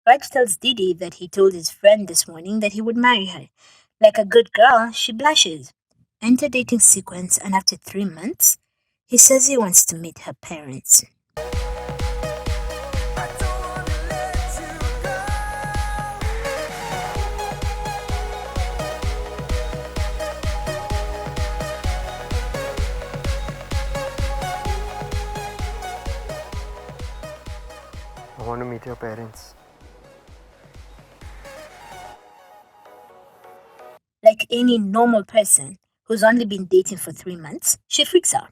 Raj tells Didi that he told his friend this morning that he would marry her. Like a good girl, she blushes. Enter dating sequence, and after 3 months, he says he wants to meet her parents. I want to meet your parents. Like any normal person who's only been dating for 3 months, she freaks out.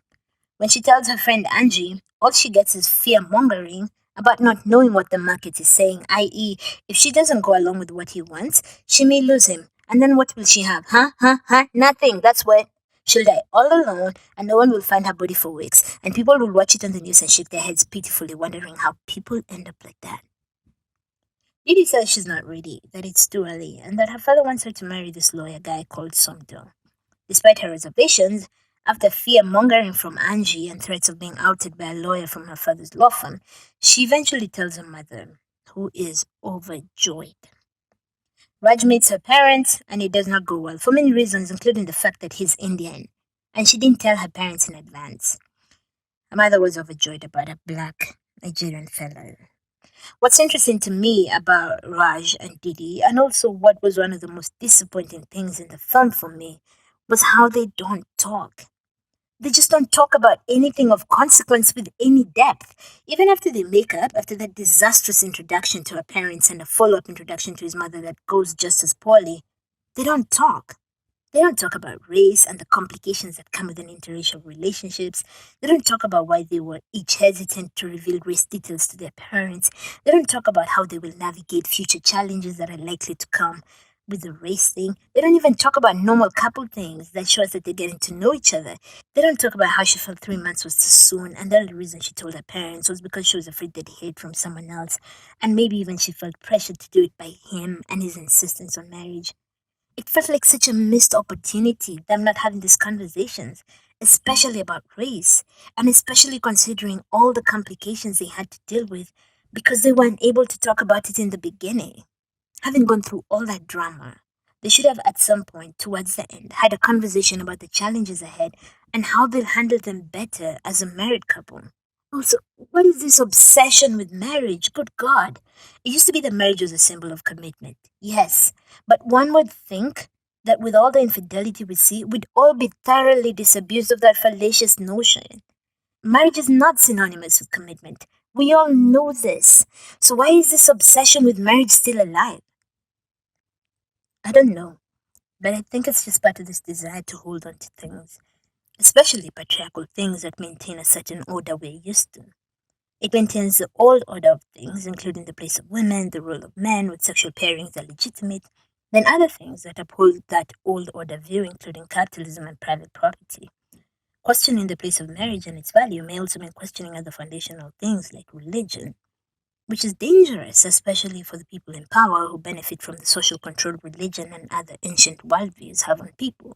When she tells her friend Angie, all she gets is fear mongering about not knowing what the market is saying, i.e., if she doesn't go along with what he wants, she may lose him. And then what will she have? Huh? Nothing. That's what. She'll die all alone, and no one will find her body for weeks. And people will watch it on the news and shake their heads pitifully, wondering how people end up like that. Didi says she's not ready, that it's too early, and that her father wants her to marry this lawyer guy called Somto. Despite her reservations, after fear mongering from Angie and threats of being outed by a lawyer from her father's law firm, she eventually tells her mother, who is overjoyed. Raj meets her parents, and it does not go well for many reasons, including the fact that he's Indian, and she didn't tell her parents in advance. Her mother was overjoyed about a black Nigerian fellow. What's interesting to me about Raj and Didi, and also what was one of the most disappointing things in the film for me, was how they don't talk. They just don't talk about anything of consequence with any depth. Even after they make up, after that disastrous introduction to her parents and a follow up introduction to his mother that goes just as poorly, they don't talk. They don't talk about race and the complications that come with an interracial relationships. They don't talk about why they were each hesitant to reveal race details to their parents. They don't talk about how they will navigate future challenges that are likely to come with the race thing. They don't even talk about normal couple things that shows that they're getting to know each other. They don't talk about how she felt 3 months was too soon, and the only reason she told her parents was because she was afraid they'd hear it from someone else, and maybe even she felt pressured to do it by him and his insistence on marriage. It felt like such a missed opportunity, them not having these conversations, especially about race, and especially considering all the complications they had to deal with because they weren't able to talk about it in the beginning. Having gone through all that drama, they should have at some point towards the end had a conversation about the challenges ahead and how they'll handle them better as a married couple. Also, what is this obsession with marriage? Good God. It used to be that marriage was a symbol of commitment. Yes, but one would think that with all the infidelity we see, we'd all be thoroughly disabused of that fallacious notion. Marriage is not synonymous with commitment. We all know this. So why is this obsession with marriage still alive? I don't know, but I think it's just part of this desire to hold on to things, especially patriarchal things that maintain a certain order we're used to. It maintains the old order of things, including the place of women, the role of men, with sexual pairings are legitimate, then other things that uphold that old order view, including capitalism and private property. Questioning the place of marriage and its value may also mean questioning other foundational things like religion, which is dangerous, especially for the people in power who benefit from the social control religion and other ancient worldviews have on people.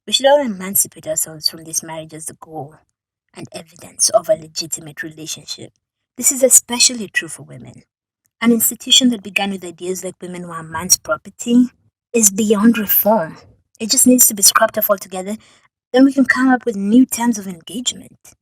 We should all emancipate ourselves from this marriage as the goal and evidence of a legitimate relationship. This is especially true for women. An institution that began with ideas like women were a man's property is beyond reform. It just needs to be scrapped off altogether. Then we can come up with new terms of engagement.